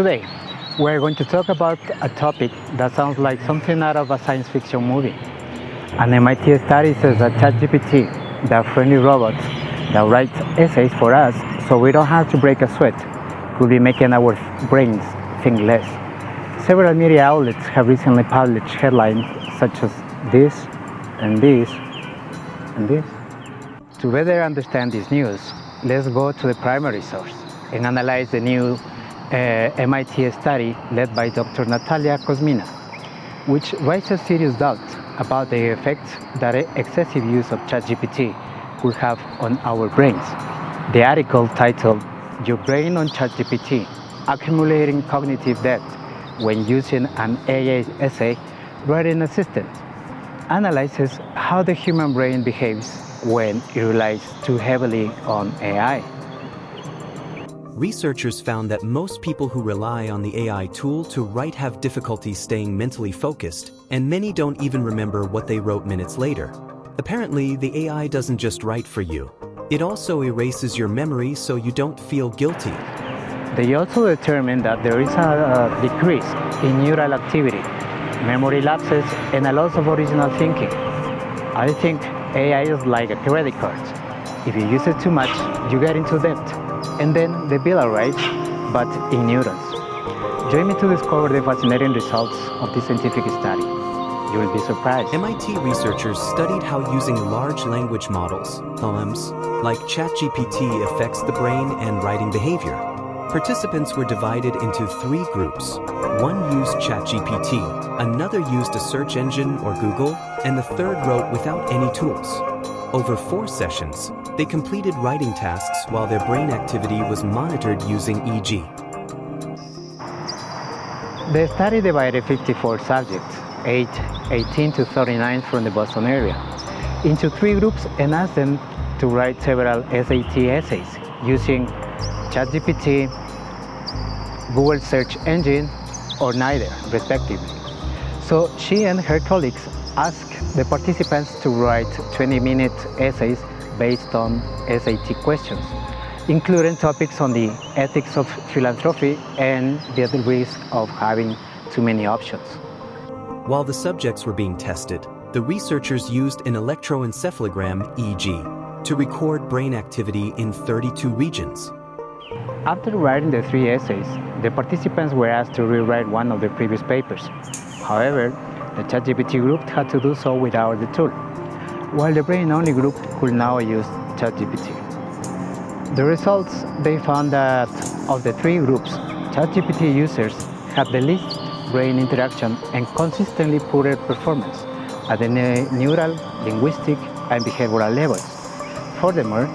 Today, we're going to talk about a topic that sounds like something out of a science fiction movie. An MIT study says that ChatGPT, the friendly robot that writes essays for us so we don't have to break a sweat, could be making our brains think less. Several media outlets have recently published headlines such as this and this and this. To better understand this news, let's go to the primary source and analyze the new MIT study led by Dr. Natalia Kuzmina, which raises serious doubts about the effects that excessive use of ChatGPT could have on our brains. The article titled, "Your Brain on ChatGPT, Accumulating Cognitive Debt When Using an AI Essay Writing Assistant," analyzes how the human brain behaves when it relies too heavily on AI. Researchers found that most people who rely on the AI tool to write have difficulty staying mentally focused, and many don't even remember what they wrote minutes later. Apparently, the AI doesn't just write for you. It also erases your memory so you don't feel guilty. They also determined that there is a decrease in neural activity, memory lapses, and a loss of original thinking. I think AI is like a credit card. If you use it too much, you get into debt, and then the bill arrives, but in neurons. Join me to discover the fascinating results of this scientific study. You will be surprised. MIT researchers studied how using large language models, LLMs, like ChatGPT affects the brain and writing behavior. Participants were divided into 3 groups. One used ChatGPT, another used a search engine or Google, and the third wrote without any tools. Over 4 sessions, they completed writing tasks while their brain activity was monitored using EEG. The study divided 54 subjects, aged 18 to 39 from the Boston area, into 3 groups and asked them to write several SAT essays using ChatGPT, Google search engine, or neither, respectively. So she and her colleagues asked the participants to write 20-minute essays based on SAT questions, including topics on the ethics of philanthropy and the risk of having too many options. While the subjects were being tested, the researchers used an electroencephalogram, EEG, to record brain activity in 32 regions. After writing the 3 essays, the participants were asked to rewrite one of the previous papers. However, the ChatGPT group had to do so without the tool, while the brain-only group could now use ChatGPT. The results, they found that of the 3 groups, ChatGPT users had the least brain interaction and consistently poorer performance at the neural, linguistic, and behavioral levels. Furthermore,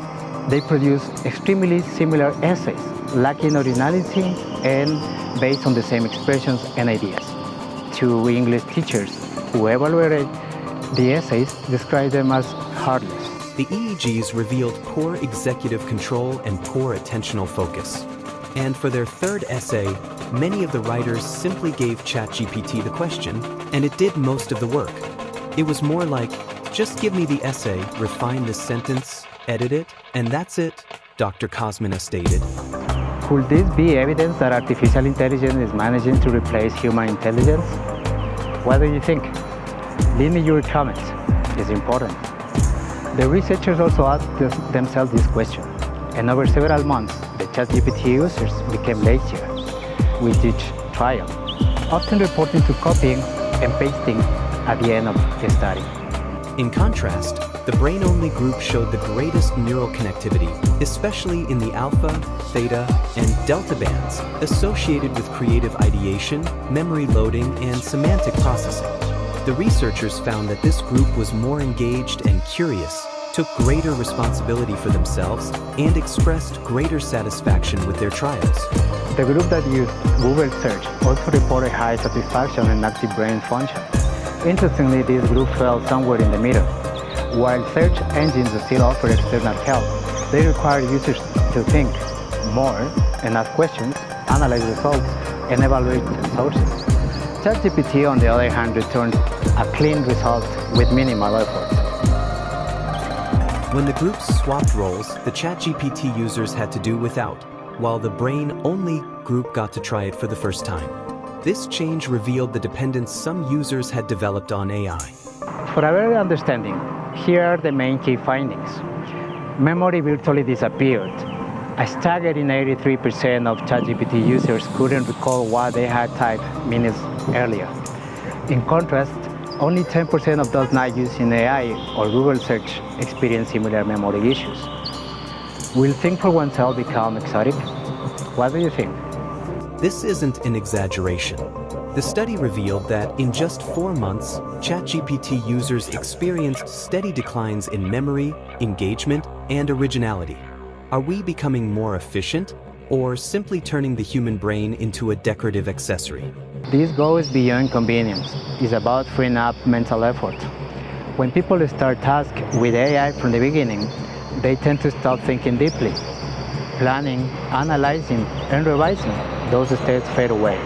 they produce extremely similar essays, lacking originality and based on the same expressions and ideas. 2 English teachers who evaluated the essays described them as heartless. The EEGs revealed poor executive control and poor attentional focus. And for their 3rd essay, many of the writers simply gave ChatGPT the question, and it did most of the work. It was more like, just give me the essay, refine this sentence, edit it, and that's it, Dr. Kuzmina stated. Could this be evidence that artificial intelligence is managing to replace human intelligence? What do you think? Leave me your comments. It's important. The researchers also asked themselves this question, and over several months, the ChatGPT users became lazier with each trial, often reporting to copying and pasting at the end of the study. In contrast, the brain-only group showed the greatest neural connectivity, especially in the alpha, theta, and delta bands associated with creative ideation, memory loading, and semantic processing. The researchers found that this group was more engaged and curious, took greater responsibility for themselves, and expressed greater satisfaction with their trials. The group that used Google search also reported high satisfaction and active brain function. Interestingly, this group fell somewhere in the middle. While search engines still offer external help, they require users to think more and ask questions, analyze results, and evaluate sources. ChatGPT, on the other hand, returned a clean result with minimal effort. When the groups swapped roles, the ChatGPT users had to do without while the brain-only group got to try it for the first time. This change revealed the dependence some users had developed on AI. For a better understanding, here are the main key findings. Memory virtually disappeared. A staggering 83% of ChatGPT users couldn't recall what they had typed minutes earlier. In contrast, only 10% of those not using AI or Google search experience similar memory issues. Will think for oneself become exotic? What do you think? This isn't an exaggeration. The study revealed that in just 4 months, ChatGPT users experienced steady declines in memory, engagement, and originality. Are we becoming more efficient, or simply turning the human brain into a decorative accessory? This goes beyond convenience. It's about freeing up mental effort. When people start tasks with AI from the beginning, they tend to stop thinking deeply. Planning, analyzing, and revising, those states fade away.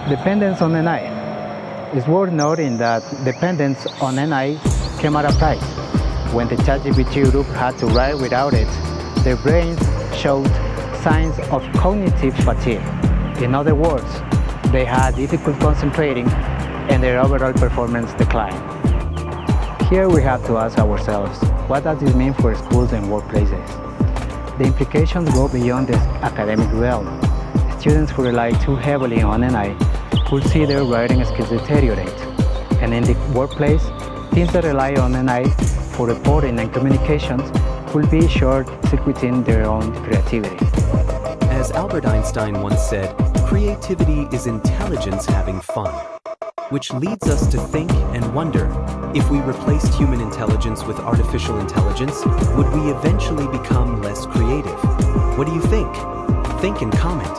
Dependence on AI. It's worth noting that dependence on AI came at a price. When the ChatGPT group had to write without it, their brains showed signs of cognitive fatigue. In other words, they had difficulty concentrating and their overall performance declined. Here we have to ask ourselves, what does this mean for schools and workplaces? The implications go beyond the academic realm. Students who rely too heavily on AI will see their writing skills deteriorate. And in the workplace, teams that rely on AI for reporting and communications will be short-circuiting their own creativity. As Albert Einstein once said, creativity is intelligence having fun. Which leads us to think and wonder, if we replaced human intelligence with artificial intelligence, would we eventually become less creative? What do you think? Think and comment.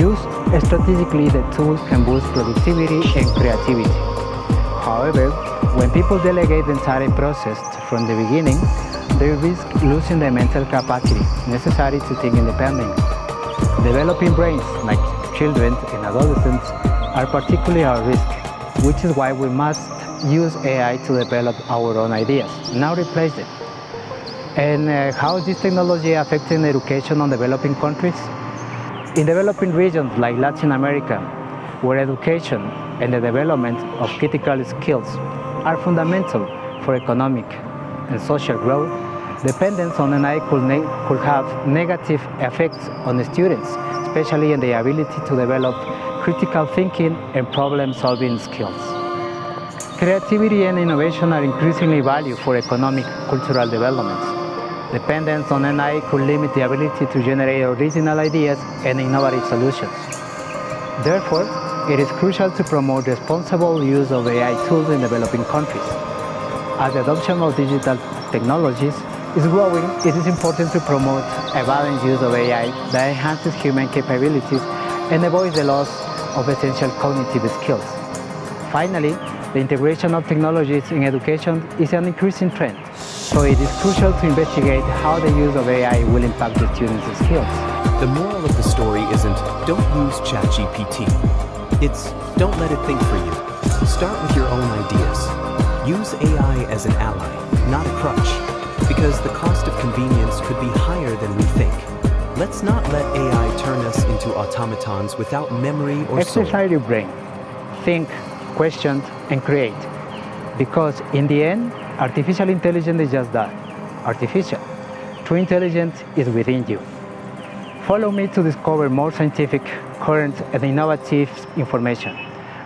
Used strategically, the tools can boost productivity and creativity. However, when people delegate the entire process from the beginning, they risk losing the mental capacity necessary to think independently. Developing brains, like children and adolescents, are particularly at risk, which is why we must use AI to develop our own ideas, not replace it. And how is this technology affecting education on developing countries? In developing regions like Latin America, where education and the development of critical skills are fundamental for economic and social growth, dependence on AI could have negative effects on the students, especially in the ability to develop critical thinking and problem-solving skills. Creativity and innovation are increasingly valued for economic cultural development. Dependence on AI could limit the ability to generate original ideas and innovative solutions. Therefore, it is crucial to promote responsible use of AI tools in developing countries. As the adoption of digital technologies is growing, it is important to promote a balanced use of AI that enhances human capabilities and avoids the loss of essential cognitive skills. Finally, the integration of technologies in education is an increasing trend, so it is crucial to investigate how the use of AI will impact the students' skills. The moral of the story isn't, don't use ChatGPT. It's, don't let it think for you. Start with your own ideas. Use AI as an ally, not a crutch, because the cost of convenience could be higher than we think. Let's not let AI turn us into automatons without memory or soul. Exercise your brain. Think, question, and create. Because in the end, artificial intelligence is just that, artificial. True intelligence is within you. Follow me to discover more scientific, current, and innovative information.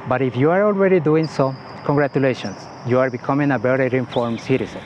But if you are already doing so, congratulations, you are becoming a better informed citizen.